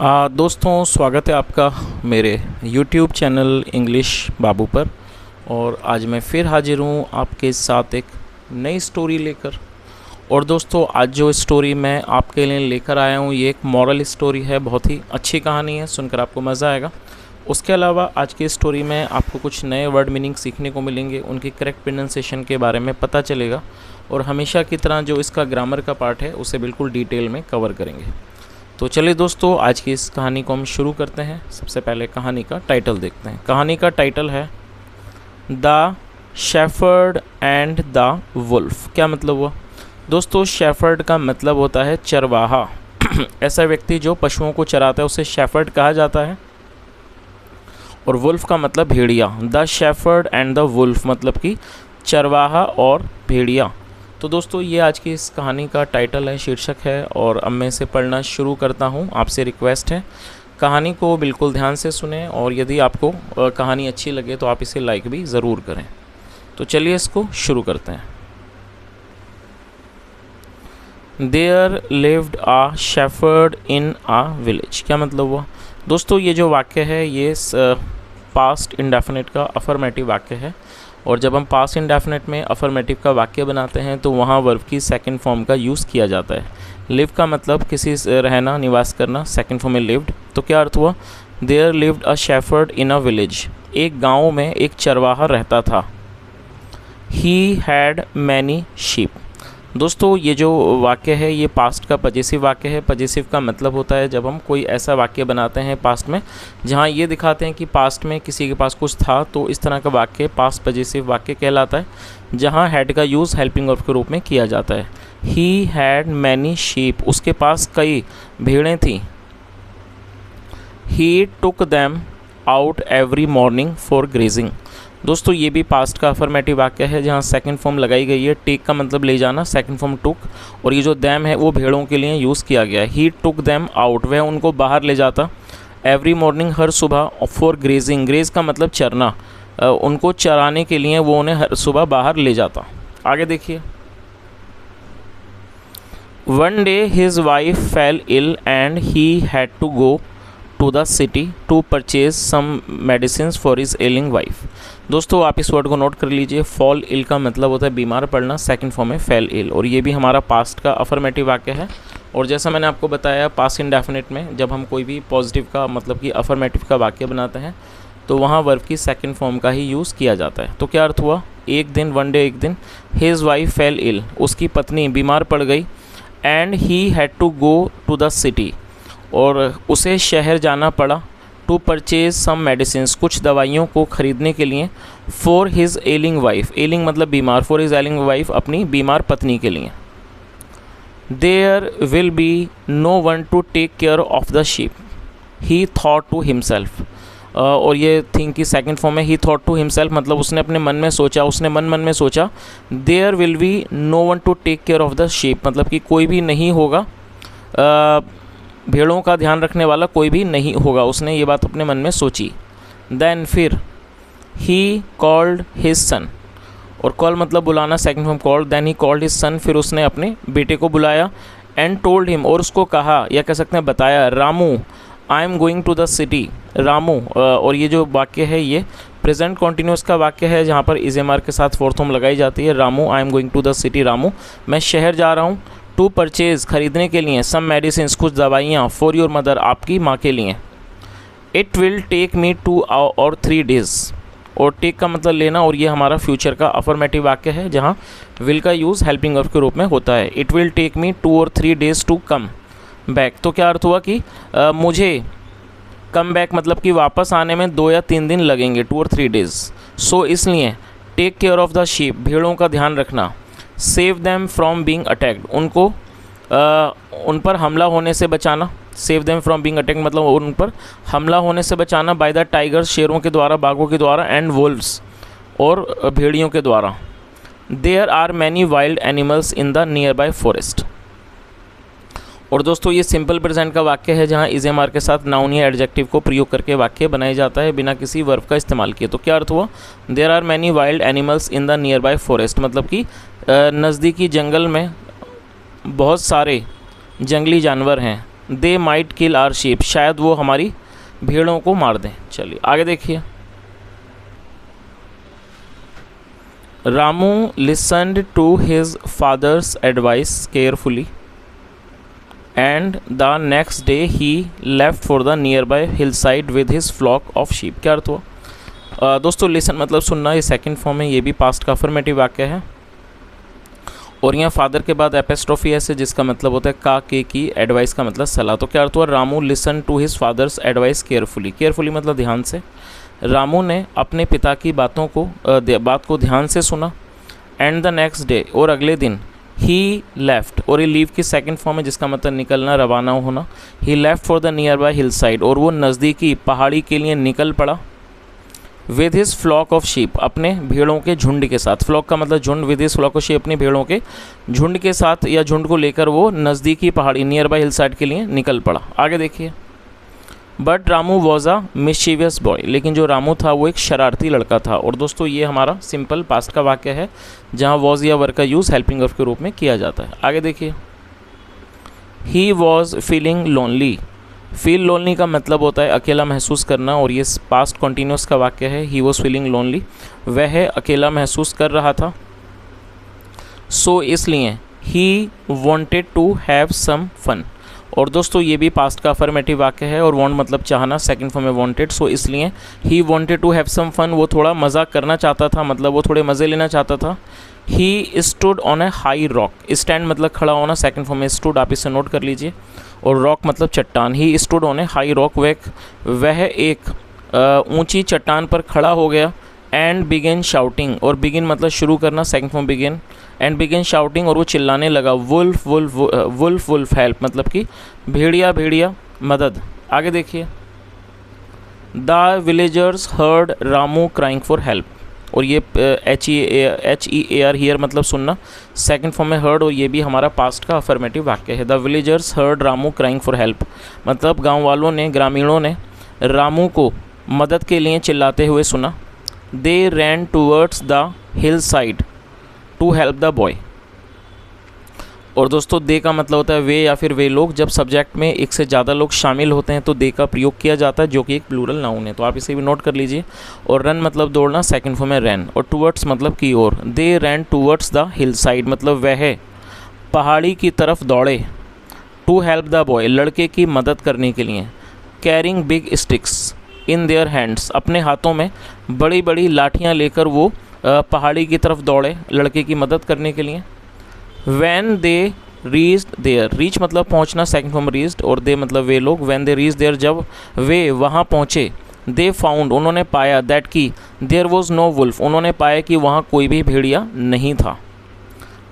दोस्तों, स्वागत है आपका मेरे YouTube चैनल इंग्लिश बाबू पर। और आज मैं फिर हाजिर हूँ आपके साथ एक नई स्टोरी लेकर। और दोस्तों, आज जो स्टोरी मैं आपके लिए लेकर आया हूँ ये एक मॉरल स्टोरी है। बहुत ही अच्छी कहानी है, सुनकर आपको मज़ा आएगा। उसके अलावा आज की स्टोरी में आपको कुछ नए वर्ड मीनिंग सीखने को मिलेंगे, उनकी करेक्ट प्रोनाउंसिएशन के बारे में पता चलेगा। और हमेशा की तरह जो इसका ग्रामर का पार्ट है उसे बिल्कुल डिटेल में कवर करेंगे। तो चलिए दोस्तों, आज की इस कहानी को हम शुरू करते हैं। सबसे पहले कहानी का टाइटल देखते हैं। कहानी का टाइटल है the shepherd and the wolf. क्या मतलब हुआ दोस्तों? शेफर्ड का मतलब होता है चरवाहा। ऐसा व्यक्ति जो पशुओं को चराता है उसे शेफर्ड कहा जाता है। और वुल्फ का मतलब भेड़िया। The shepherd and the wolf मतलब कि चरवाहा और भेड़िया। तो दोस्तों, ये आज की इस कहानी का टाइटल है, शीर्षक है। और अब मैं इसे पढ़ना शुरू करता हूँ। आपसे रिक्वेस्ट है कहानी को बिल्कुल ध्यान से सुनें, और यदि आपको कहानी अच्छी लगे तो आप इसे लाइक भी ज़रूर करें। तो चलिए इसको शुरू करते हैं। There lived a shepherd in a village. क्या मतलब हुआ दोस्तों? ये जो वाक्य है ये पास्ट इंडेफिनिट का अफर्मेटिव वाक्य है। और जब हम पास्ट इंडेफिनिट में अफर्मेटिव का वाक्य बनाते हैं तो वहाँ वर्ब की सेकंड फॉर्म का यूज़ किया जाता है। लिव का मतलब किसी रहना, निवास करना। सेकंड फॉर्म में लिव्ड। तो क्या अर्थ हुआ? There lived a shepherd in a village. एक गांव में एक चरवाहा रहता था। He had many sheep. दोस्तों, ये जो वाक्य है ये पास्ट का पजेसिव वाक्य है। पजेसिव का मतलब होता है जब हम कोई ऐसा वाक्य बनाते हैं पास्ट में जहाँ ये दिखाते हैं कि पास्ट में किसी के पास कुछ था, तो इस तरह का वाक्य पास्ट पजेसिव वाक्य कहलाता है, जहाँ हैड का यूज़ हेल्पिंग वर्ब के रूप में किया जाता है। He had many sheep. उसके पास कई भेड़ें थीं। He took them out every morning for grazing. दोस्तों, ये भी पास्ट का अफर्मेटिव वाक्य है जहाँ सेकंड फॉर्म लगाई गई है। टेक का मतलब ले जाना, सेकंड फॉर्म टुक। और ये जो दैम है वो भेड़ों के लिए यूज़ किया गया है। ही टुक दैम आउट, वह उनको बाहर ले जाता। एवरी मॉर्निंग, हर सुबह। फॉर ग्रेजिंग, ग्रेज का मतलब चरना, उनको चराने के लिए वो उन्हें हर सुबह बाहर ले जाता। आगे देखिए। One day his wife fell ill and he had to go to the city to purchase some medicine for his ailing wife. दोस्तों, आप इस वर्ड को नोट कर लीजिए। फॉल इल का मतलब होता है बीमार पड़ना, सेकंड फॉर्म है फेल इल। और ये भी हमारा पास्ट का अफर्मेटिव वाक्य है। और जैसा मैंने आपको बताया, पास्ट इंडेफिनिट में जब हम कोई भी पॉजिटिव का मतलब कि अफर्मेटिव का वाक्य बनाते हैं तो वहाँ वर्ब की सेकंड फॉर्म का ही यूज़ किया जाता है। तो क्या अर्थ हुआ? एक दिन, वन डे एक दिन, हिज वाइफ फेल इल, उसकी पत्नी बीमार पड़ गई। And he had to go to the city, और उसे शहर जाना पड़ा। टू परचेज सम मेडिसिन, कुछ दवाइयों को ख़रीदने के लिए। फॉर हिज एलिंग वाइफ, एलिंग मतलब बीमार, फॉर हिज एलिंग वाइफ अपनी बीमार पत्नी के लिए। There will be no one to take care of the sheep, he thought to himself. और ये थिंक की सेकंड फॉर्म है। ही थॉट टू हिमसेल्फ मतलब उसने अपने मन में सोचा, उसने मन में सोचा। There will be no one to take care of the sheep मतलब कि कोई भी नहीं होगा, भेड़ों का ध्यान रखने वाला कोई भी नहीं होगा। उसने ये बात अपने मन में सोची। देन फिर ही कॉल्ड हिज सन, और कॉल मतलब बुलाना, second form called. Then he called his son, फिर उसने अपने बेटे को बुलाया। एंड टोल्ड हिम, और उसको कहा या कह सकते हैं बताया, Ramu I am going to the city. Ramu, और ये जो वाक्य है ये प्रेजेंट कॉन्टिन्यूस का वाक्य है जहाँ पर इज एम आर के साथ फोर्थ फॉर्म लगाई जाती है। Ramu I am going to the city, Ramu मैं शहर जा रहा हूँ। टू परचेज खरीदने के लिए, सम मेडिसिन कुछ दवाइयाँ, फॉर योर मदर आपकी माँ के लिए। इट विल टेक मी 2 और 3 डेज़, और टेक का मतलब लेना, और ये हमारा फ्यूचर का अफर्मेटिव वाक्य है जहाँ विल का यूज़ हेल्पिंग वर्ब के रूप में होता है। इट विल टेक मी 2 और 3 डेज़ टू कम बैक। तो क्या अर्थ हुआ कि मुझे कम बैक मतलब कि वापस आने में 2 या 3 दिन लगेंगे, 2 और 3 डेज़। सो इसलिए take care of the sheep, भेड़ों का ध्यान रखना। Save them from being attacked, उनको उन पर हमला होने से बचाना। Save them from being attacked मतलब उन पर हमला होने से बचाना। बाय द टाइगर्स, शेरों के द्वारा, बाघों के द्वारा। एंड वुल्व्स, और भेड़ियों के द्वारा। There are many wild animals in the nearby forest. और दोस्तों, ये सिंपल प्रेजेंट का वाक्य है जहाँ इज एम आर के साथ नाउन या एडजेक्टिव को प्रयोग करके वाक्य बनाया जाता है बिना किसी वर्ब का इस्तेमाल किए। तो क्या अर्थ हुआ? There are many wild animals in the nearby forest मतलब कि नज़दीकी जंगल में बहुत सारे जंगली जानवर हैं। They might kill our sheep, शायद वो हमारी भेड़ों को मार दें। चलिए आगे देखिए। Ramu listened to his father's advice carefully and the next day he left for the nearby hill side with his flock of sheep. क्या अर्थ हुआ? दोस्तों लिसन मतलब सुनना, ये सेकंड फॉर्म है, ये भी पास्ट का अफर्मेटिव वाक्य है। और यहाँ फादर के बाद एपिस्ट्रोफी है जिसका मतलब होता है का के की, एडवाइस का मतलब सलाह। तो क्या अर्थ हुआ? Ramu listen to his father's advice carefully. Carefully मतलब ध्यान से। रामू ने अपने पिता की बात को ध्यान से सुना। एंड द नेक्स्ट डे, और अगले दिन, ही लेफ्ट, और ये लीव की सेकंड फॉर्म है जिसका मतलब निकलना, रवाना होना। He left for the nearby hill side, और वो नज़दीकी पहाड़ी के लिए निकल पड़ा। With his flock of sheep, अपने भेड़ों के झुंड के साथ। फ्लॉक का मतलब झुंड, with his flock of sheep अपनी भेड़ों के झुंड के साथ या झुंड को लेकर वो नज़दीकी पहाड़ी नियर बाय हिल साइड के लिए निकल पड़ा। आगे देखिए। But Ramu was a mischievous boy, लेकिन जो रामू था वो एक शरारती लड़का था। और दोस्तों ये हमारा सिंपल पास्ट का वाक्य है जहाँ वॉज या वर का यूज़ हेल्पिंग वर्ब के रूप में किया जाता है। आगे देखिए। He was feeling lonely. Feel lonely का मतलब होता है अकेला महसूस करना, और ये पास्ट कॉन्टीन्यूस का वाक्य है। ही वॉज फीलिंग लोनली, वह अकेला महसूस कर रहा था। सो इसलिए he wanted to have some fun. और दोस्तों ये भी पास्ट का अफर्मेटिव वाक्य है, और वॉन्ट मतलब चाहना, सेकंड फॉर्म में वॉन्टेड। सो इसलिए he wanted to have some fun, वो थोड़ा मजाक करना चाहता था, मतलब वो थोड़े मज़े लेना चाहता था। ही stood on a high rock. Stand मतलब खड़ा होना, सेकंड फॉर्म में स्टूड, आप इसे नोट कर लीजिए। और रॉक मतलब चट्टान। He stood on a high rock, वह एक ऊंची चट्टान पर खड़ा हो गया। एंड बिगिन शाउटिंग, और बिगिन मतलब शुरू करना, second form begin. And begin shouting, और वो चिल्लाने लगा, wolf wolf wolf wolf help, मतलब कि भेड़िया भेड़िया मदद। आगे देखिए। The villagers heard Ramu crying for help, और ये HEAR हियर मतलब सुनना, सेकंड फॉर्म में हर्ड, और ये भी हमारा पास्ट का अफर्मेटिव वाक्य है। The villagers heard Ramu crying for help, मतलब गांव वालों ने, ग्रामीणों ने रामू को मदद के लिए चिल्लाते हुए सुना। They ran towards the hill side to help the boy. और दोस्तों दे का मतलब होता है वे या फिर वे लोग। जब सब्जेक्ट में एक से ज़्यादा लोग शामिल होते हैं तो दे का प्रयोग किया जाता है, जो कि एक प्लूरल नाउन है, तो आप इसे भी नोट कर लीजिए। और रन मतलब दौड़ना, सेकंड फॉर्म में रैन। और टूवर्ड्स मतलब की ओर। They ran towards the hill side, मतलब वह पहाड़ी की तरफ दौड़े। टू हेल्प द बॉय, लड़के की मदद करने के लिए। Carrying big sticks in their hands, अपने हाथों में बड़ी बड़ी लाठियाँ लेकर वो पहाड़ी की तरफ दौड़े लड़के की मदद करने के लिए। When they reached there, reach मतलब पहुंचना, सेकंड फॉर्म रीच्ड। और दे मतलब वे लोग। वैन दे रीच देयर, जब वे वहां पहुंचे। दे फाउंड, उन्होंने पाया। दैट की देयर वॉज नो वुल्फ, उन्होंने पाया कि वहां कोई भी भेड़िया नहीं था।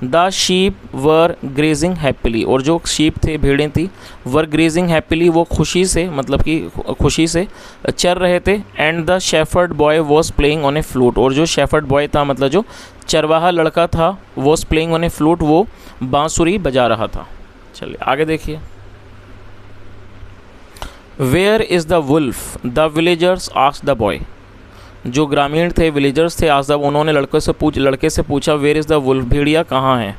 The sheep were grazing happily, और जो शीप थे, भेड़ें थी, वर ग्रेजिंग हैप्पीली, वो खुशी से, मतलब कि खुशी से चर रहे थे। And the shepherd boy was playing on a flute, और जो शेफर्ड बॉय था, मतलब जो चरवाहा लड़का था, was playing on a flute, वो बांसुरी बजा रहा था। चलिए आगे देखिए। Where is the wolf the villagers asked the boy, जो ग्रामीण थे, विलेजर्स थे, आजब उन्होंने लड़के से पूछा, वेयर इज़ द वुल्फ, भेड़िया कहाँ है।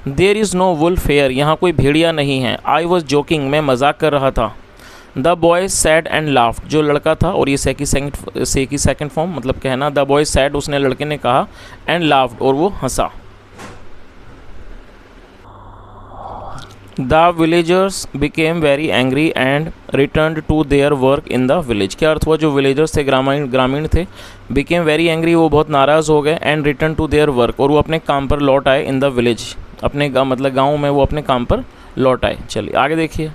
There is no wolf here, यहाँ कोई भेड़िया नहीं है। आई वॉज जोकिंग, मैं मजाक कर रहा था। The boy sad and laughed, जो लड़का था, और ये से की सेकंड फॉर्म मतलब कहना। द बॉय सैड, उसने, लड़के ने कहा। एंड लाफ्ड, और वो हंसा। The villagers became very angry and return to their work in the village. क्या अर्थ हुआ? जो विलेजर्स थे, ग्रामीण थे, बिकेम वेरी एंग्री, वो बहुत नाराज़ हो गए। And return to their work, और वो अपने काम पर लौट आए। इन द विलेज, अपने मतलब गाँव में वो अपने काम पर लौट आए। चलिए आगे देखिए।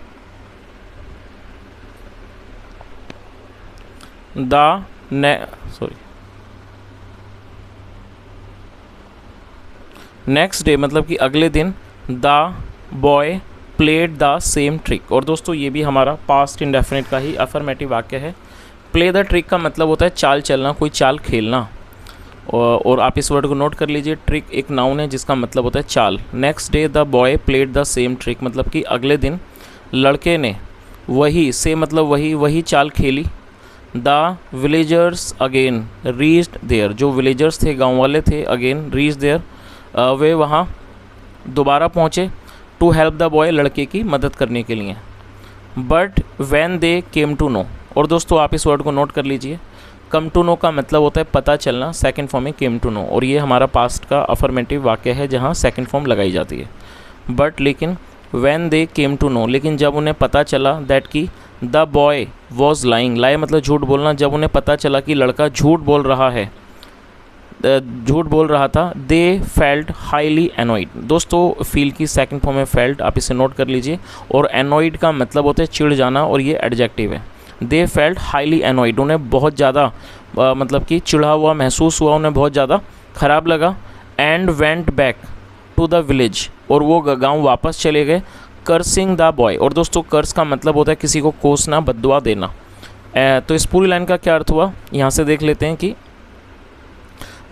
नेक्स्ट डे मतलब कि अगले दिन। The boy played the same trick, और दोस्तों ये भी हमारा पास्ट इंडेफिनिट का ही अफर्मेटिव वाक्य है। प्ले द ट्रिक का मतलब होता है चाल चलना, कोई चाल खेलना। और आप इस वर्ड को नोट कर लीजिए। ट्रिक एक नाउन है जिसका मतलब होता है चाल। Next day the boy played the same trick, मतलब कि अगले दिन लड़के ने वही से मतलब वही चाल खेली। The villagers again reached there, जो विलेजर्स थे, गाँव वाले थे, अगेन रीच देयर, वे वहाँ दोबारा पहुँचे। टू हेल्प द बॉय, लड़के की मदद करने के लिए। But when they came to know, और दोस्तों आप इस वर्ड को नोट कर लीजिए, कम टू नो का मतलब होता है पता चलना, सेकंड फॉर्म में केम टू नो, और ये हमारा पास्ट का अफर्मेटिव वाक्य है जहाँ सेकंड फॉर्म लगाई जाती है। बट लेकिन when they came to know, लेकिन जब उन्हें पता चला दैट कि the boy was lying, lie मतलब झूठ बोलना, जब उन्हें पता चला कि लड़का झूठ बोल रहा है, झूठ बोल रहा था, दे फेल्ट हाईली एनॉइड। दोस्तों फील की सेकंड फॉर्म में फेल्ट, आप इसे नोट कर लीजिए, और एनॉइड का मतलब होता है चिढ़ जाना, और ये एडजेक्टिव है। दे फेल्ट हाईली एनॉइड, उन्हें बहुत ज़्यादा मतलब कि चिढ़ा हुआ महसूस हुआ, उन्हें बहुत ज़्यादा ख़राब लगा। And went back to the village, और वो गांव वापस चले गए। कर्सिंग द बॉय, और दोस्तों कर्स का मतलब होता है किसी को कोसना, बद्दुआ देना। तो इस पूरी लाइन का क्या अर्थ हुआ, यहाँ से देख लेते हैं कि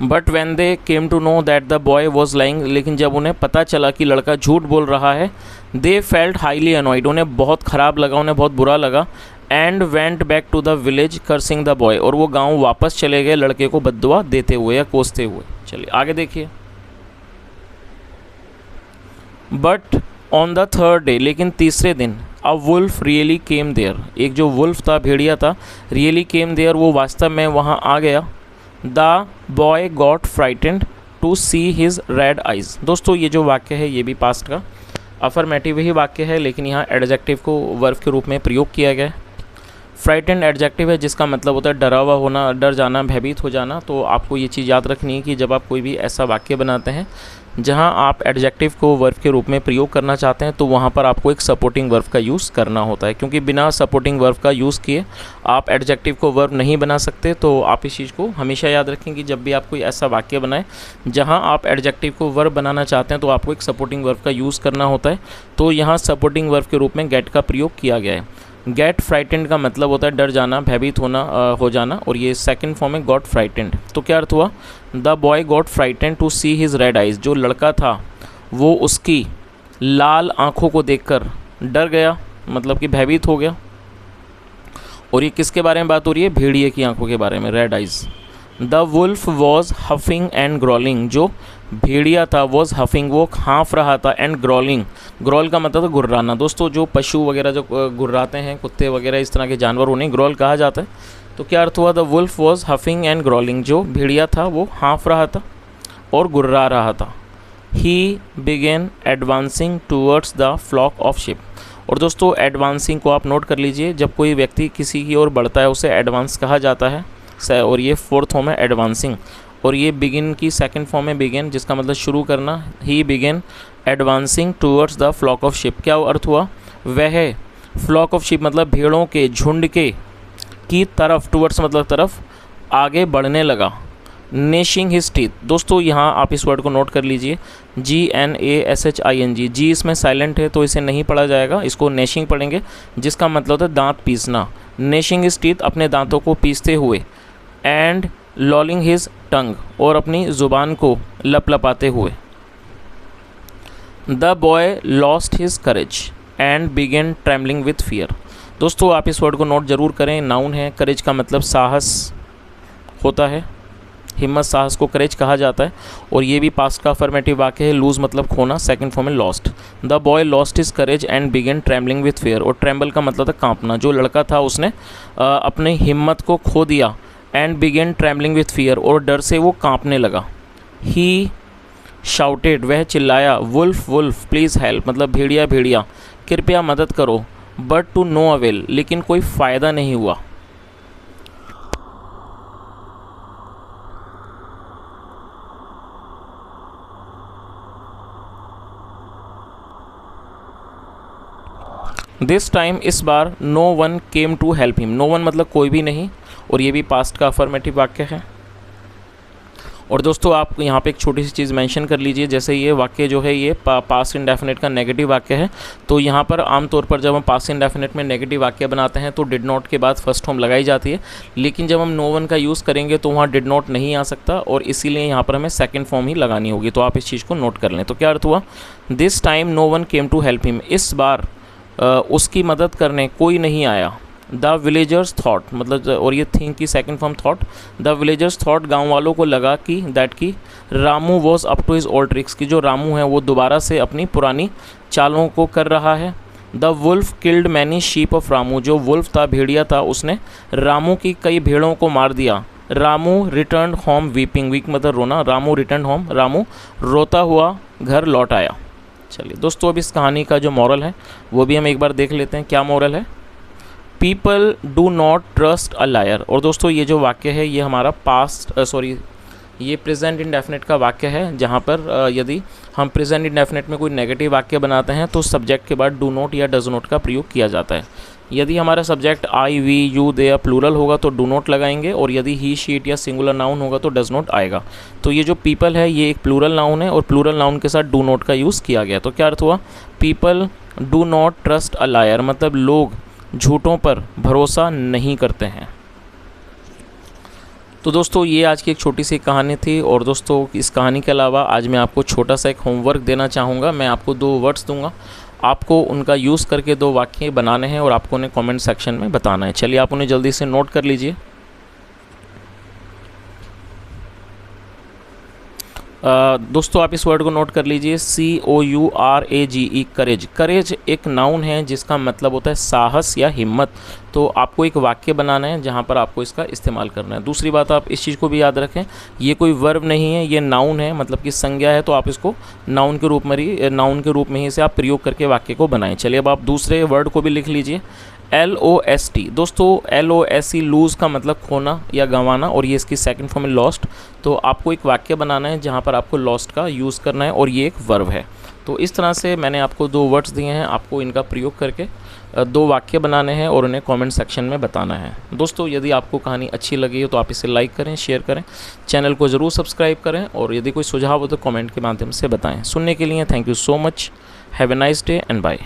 but when they came to know that the boy was lying, लेकिन जब उन्हें पता चला कि लड़का झूठ बोल रहा है, दे फेल्ट हाईली अनॉइड, उन्हें बहुत ख़राब लगा, उन्हें बहुत बुरा लगा। And went back to the village cursing the boy, और वो गांव वापस चले गए लड़के को बद्दुआ देते हुए या कोसते हुए। चलिए आगे देखिए। But on the third day, लेकिन तीसरे दिन, a wolf really came there, एक जो वुल्फ था, भेड़िया था, रियली केम देयर, वो वास्तव में वहाँ आ गया। The boy got frightened to see his red eyes. दोस्तों ये जो वाक्य है ये भी पास्ट का अफर्मेटिव ही वाक्य है, लेकिन यहाँ एडजेक्टिव को वर्ब के रूप में प्रयोग किया गया है। फ्राइटेंड एडजेक्टिव है जिसका मतलब होता है डरा हुआ होना, डर जाना, भयभीत हो जाना। तो आपको ये चीज़ याद रखनी है कि जब आप कोई भी ऐसा वाक्य बनाते हैं जहां आप एडजेक्टिव को वर्ब के रूप में प्रयोग करना चाहते हैं, तो वहां पर आपको एक सपोर्टिंग वर्ब का यूज़ करना होता है, क्योंकि बिना सपोर्टिंग वर्ब का यूज़ किए आप एडजेक्टिव को वर्ब नहीं बना सकते। तो आप इस चीज़ को हमेशा याद रखें कि जब भी आप कोई ऐसा वाक्य बनाएं जहां आप एडजेक्टिव को वर्ब बनाना चाहते हैं, तो आपको एक सपोर्टिंग वर्ब का यूज़ करना होता है। तो यहाँ सपोर्टिंग वर्ब के रूप में गेट का प्रयोग किया गया है। गेट फ्राइटेंड का मतलब होता है डर जाना, भयभीत होना, हो जाना, और ये सेकंड फॉर्म में गॉट फ्राइटेंड। तो क्या अर्थ हुआ, the boy got frightened to see his red eyes, जो लड़का था वो उसकी लाल आँखों को देखकर डर गया, मतलब कि भयभीत हो गया। और ये किसके बारे में बात हो रही है, भेड़िए की आंखों के बारे में, red eyes. The wolf was huffing and growling, जो भेड़िया था वॉज हफिंग, वो हाँफ रहा था, एंड ग्रॉलिंग, ग्रॉल का मतलब है गुर्राना। दोस्तों जो पशु वगैरह जो गुर्राते हैं, कुत्ते वगैरह इस तरह के जानवर, उन्हें ग्रॉल कहा जाता है। तो क्या अर्थ हुआ, the wolf was huffing and growling, जो भेड़िया था वो हाँफ रहा था और गुर्रा रहा था। He began advancing towards the flock of sheep, और दोस्तों एडवांसिंग को आप नोट कर लीजिए, जब कोई व्यक्ति किसी की ओर बढ़ता है उसे एडवांस कहा जाता है, और ये फोर्थ फॉर्म है एडवांसिंग। और ये बिगिन की सेकंड फॉर्म है बिगिन, जिसका मतलब शुरू करना। He begin advancing towards the flock of sheep, क्या अर्थ हुआ, वह फ्लॉक ऑफ शिप मतलब भेड़ों के झुंड के की तरफ, टूवर्ड्स मतलब तरफ, आगे बढ़ने लगा। नेशिंग हिज टीथ, दोस्तों यहाँ आप इस वर्ड को नोट कर लीजिए, GNASHING, जी इसमें साइलेंट है तो इसे नहीं पढ़ा जाएगा, इसको नेशिंग पढ़ेंगे, जिसका मतलब होता है दांत पीसना। नेशिंग हिज टीथ, अपने दांतों को पीसते हुए। एंड लॉलिंग हिज टंग, और अपनी ज़ुबान को लपलपाते हुए। The boy lost his courage and began trembling with fear. दोस्तों आप इस वर्ड को नोट जरूर करें, नाउन है, करेज का मतलब साहस होता है, हिम्मत, साहस को करेज कहा जाता है। और ये भी पास्ट का अफर्मेटिव वाक्य है, लूज मतलब खोना, सेकंड फॉर्म में lost. The boy lost his courage and began trembling with fear, और ट्रेम्बल का मतलब था कांपना, जो लड़का था उसने अपनी हिम्मत को खो दिया। And began trembling with fear, और डर से वो कांपने लगा। ही शाउटेड, वह चिल्लाया, वुल्फ वुल्फ प्लीज़ हेल्प, मतलब भेड़िया भेड़िया कृपया मदद करो। बट टू नो अवेल, लेकिन कोई फ़ायदा नहीं हुआ। दिस टाइम, इस बार, no one came to help him, no one मतलब कोई भी नहीं, और ये भी पास्ट का अफर्मेटिव वाक्य है। और दोस्तों आप यहाँ पे एक छोटी सी चीज़ मेंशन कर लीजिए, जैसे ये वाक्य जो है ये पास्ट इंडेफिनिट का नेगेटिव वाक्य है। तो यहाँ पर आमतौर पर जब हम पास्ट इंडेफिनिट में नेगेटिव वाक्य बनाते हैं तो डिड नॉट के बाद फर्स्ट फॉर्म लगाई जाती है, लेकिन जब हम नो वन का यूज़ करेंगे तो वहाँ डिड नॉट नहीं आ सकता, और इसीलिए यहाँ पर हमें सेकेंड फॉर्म ही लगानी होगी। तो आप इस चीज़ को नोट कर लें। तो क्या अर्थ हुआ, this time no one came to help him, इस बार उसकी मदद करने कोई नहीं आया। द विलेजर्स थॉट, मतलब, और ये थिंक की second form thought. The villagers thought, गांव वालों को लगा कि दैट की Ramu was up to his old tricks, की जो रामू है वो दोबारा से अपनी पुरानी चालों को कर रहा है। The wolf killed many sheep of Ramu, जो वुल्फ था, भेड़िया था, उसने रामू की कई भेड़ों को मार दिया। Ramu return home weeping, weep मतलब रोना, रामू रिटर्न होम, रामू रोता हुआ घर लौट आया। चलिए दोस्तों, अब इस कहानी का जो मॉरल है वो भी हम एक बार देख लेते हैं। क्या मॉरल है? People do not trust a liar. और दोस्तों ये जो वाक्य है ये हमारा ये प्रेजेंट इंडेफिनिट का वाक्य है, जहाँ पर यदि हम प्रेजेंट इंडेफिनिट में कोई नेगेटिव वाक्य बनाते हैं तो सब्जेक्ट के बाद डू नॉट या डज नॉट का प्रयोग किया जाता है। यदि हमारा सब्जेक्ट आई, वी, यू, दे या प्लूरल होगा तो डू नॉट लगाएंगे, और यदि ही, शी, इट या सिंगुलर नाउन होगा तो डज नॉट आएगा। तो ये जो पीपल है ये एक प्लूरल नाउन है, और प्लूरल नाउन के साथ डू नॉट का यूज़ किया गया। तो क्या अर्थ हुआ? People do not trust a liar, मतलब लोग झूठों पर भरोसा नहीं करते हैं। तो दोस्तों ये आज की एक छोटी सी कहानी थी। और दोस्तों इस कहानी के अलावा आज मैं आपको छोटा सा एक होमवर्क देना चाहूँगा। मैं आपको 2 वर्ड्स दूंगा, आपको उनका यूज़ करके 2 वाक्य बनाने हैं और आपको उन्हें कमेंट सेक्शन में बताना है। चलिए आप उन्हें जल्दी से नोट कर लीजिए। दोस्तों आप इस वर्ड को नोट कर लीजिए, COURAGE, करेज। करेज एक नाउन है जिसका मतलब होता है साहस या हिम्मत। तो आपको एक वाक्य बनाना है जहाँ पर आपको इसका इस्तेमाल करना है। दूसरी बात, आप इस चीज़ को भी याद रखें, ये कोई वर्ब नहीं है, ये नाउन है, मतलब कि संज्ञा है। तो आप इसको नाउन के रूप में ही इसे आप प्रयोग करके वाक्य को बनाएं। चलिए अब आप दूसरे वर्ड को भी लिख लीजिए, LOST। दोस्तों LOSE लूज़ का मतलब खोना या गंवाना, और ये इसकी सेकंड फॉर्म है लॉस्ट। तो आपको एक वाक्य बनाना है जहाँ पर आपको लॉस्ट का यूज़ करना है, और ये एक वर्ब है। तो इस तरह से मैंने आपको 2 वर्ड्स दिए हैं, आपको इनका प्रयोग करके 2 वाक्य बनाने हैं और उन्हें कमेंट सेक्शन में बताना है। दोस्तों यदि आपको कहानी अच्छी लगी हो तो आप इसे लाइक करें, शेयर करें, चैनल को ज़रूर सब्सक्राइब करें, और यदि कोई सुझाव हो तो कमेंट के माध्यम से बताएं। सुनने के लिए thank you so much. Have a nice day and bye.